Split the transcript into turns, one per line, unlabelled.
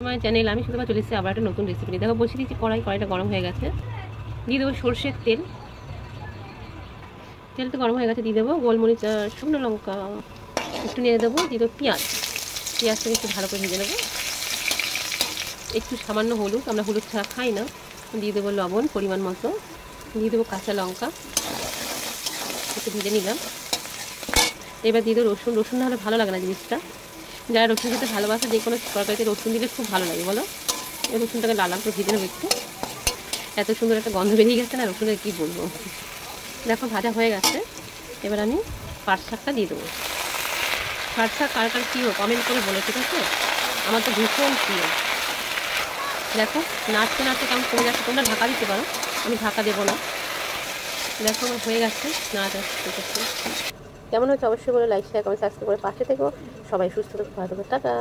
আমার চ্যানেল আমি শুধু চলে এসেছি আবার একটা নতুন রেসিপি নিয়ে। দেখো বসে দিচ্ছি কড়াইটা গরম হয়ে গেছে, দিয়ে দেবো সর্ষের তেল। তেলটা গরম হয়ে গেছে, দিয়ে দেবো গোলমরিচ আর শুকনো লঙ্কা একটু নিয়ে দেবো, দিয়ে দেবো পেঁয়াজটাকে একটু ভালো করে ভেজে নেবো। একটু সামান্য হলুদ, আমরা হলুদ ছাড়া খাই না। দিয়ে দেবো লবণ পরিমাণ মতো, দিয়ে দেবো কাঁচা লঙ্কা একটু ভেজে নিলাম। এবার দিয়ে দেবো রসুন না হলে ভালো লাগে না জিনিসটা। যারা রসুন খেতে ভালোবাসে যে কোনো তরকারিতে রসুন দিলে খুব ভালো লাগে বলো। এই রসুনটাকে লাল করে ভেজে নেবো একটু। এত সুন্দর একটা গন্ধ বেরিয়ে গেছে না রসুনের, কী বলবো। দেখো ভাজা হয়ে গেছে, এবার আমি পাট শাকটা দিয়ে দেবো। পাট শাক কার কার প্রিয় কমেন্ট করে বলো, ঠিক আছে? আমার তো ভীষণ প্রিয়। দেখো নাড়তে নাড়তে কেমন কমে যাচ্ছে, তোমরা ঢাকা দিতে পারো, আমি ঢাকা দেবো না। দেখো আমার হয়ে গেছে, নাড়াটা ঠিক আছে। কেমন হচ্ছে অবশ্যই বলে লাইক শেয়ার কমেন্ট সাবস্ক্রাইব করে পাশে থেকো। সবাই সুস্থ থাকো, ভালো থাকো, টাটা।